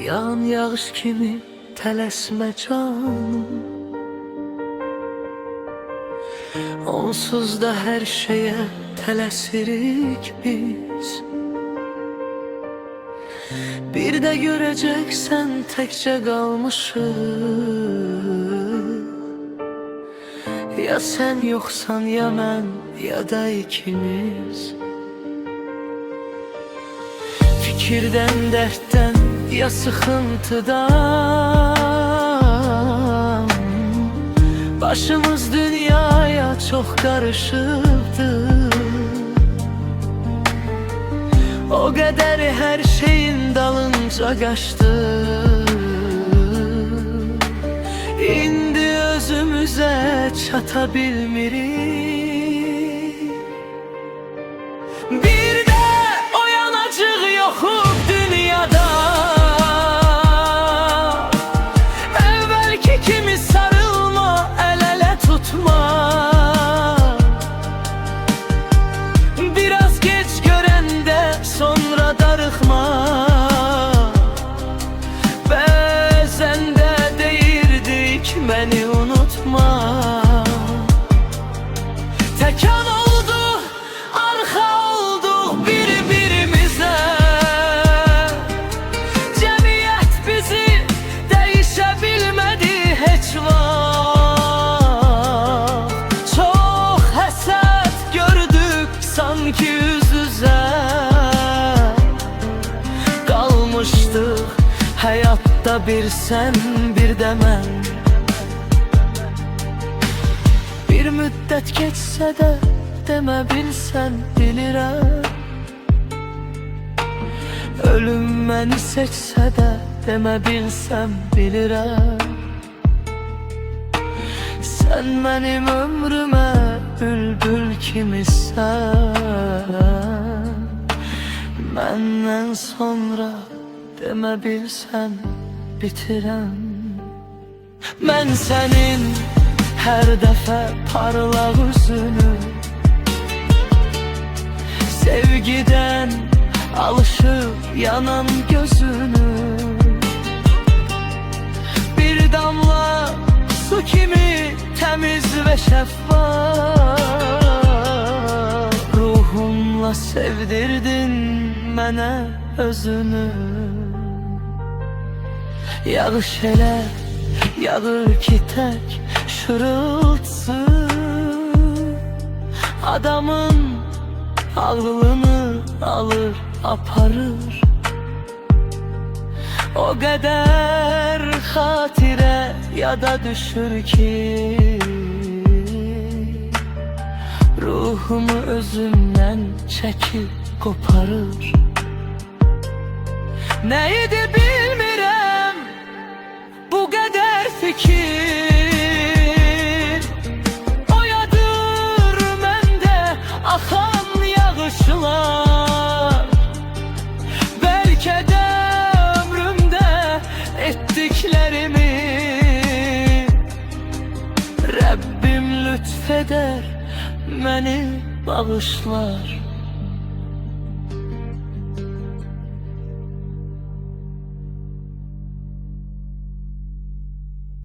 Yağan yağış kimi tələsmə canım, onsuz da hər şeyə tələsirik biz. Bir də görəcəksən təkcə qalmışıq, ya sən yoxsan ya mən ya da ikimiz. Fikirdən, dərddən ya sıxıntıdan başımız dünyaya çox qarışıqdır. O qədər hər şeyin dalınca qaçdı, İndi özümüzə çata bilmirik. Bir də oyanacaq yoxuq dünyada, əvvəlki kimi sarılma, əl-ələ tutma. Biraz geç görəndə sonra darıxma. Bəzən də deyirdik məni unutma. Təkan oldu, arxa olduq bir-birimizə. Cəmiyyət bizi dəyişə bilmədi heç vaxt. Çox həsəd gördük sanki üz-üzə, qalmışdıq həyatda bir sən bir də mən. Bir müddət keçsə də demə bilsən bilirəm, ölüm məni seçsə də demə bilsəm bilirəm. Sən mənim ömrümə bülbül kimisən, məndən sonra demə bilsən bitirəm. Mən sənin hər dəfə parlaq üzünü, sevgidən alışıb yanan gözünü, bir damla su kimi təmiz və şəffaf, ruhunla sevdirdin mənə özünü. Yağış elə yağır ki tək şırıltısı, adamın ağlını alır aparır. O qədər xatirə yada düşür ki, ruhumu özümdən çəkib qoparır. Nə idi bilmirəm bu qədər fikir, oyadır məndə axan yağışlar. Bəlkə də ömrümdə etdiklərimi Rəbbim lütf edər, məni bağışlar.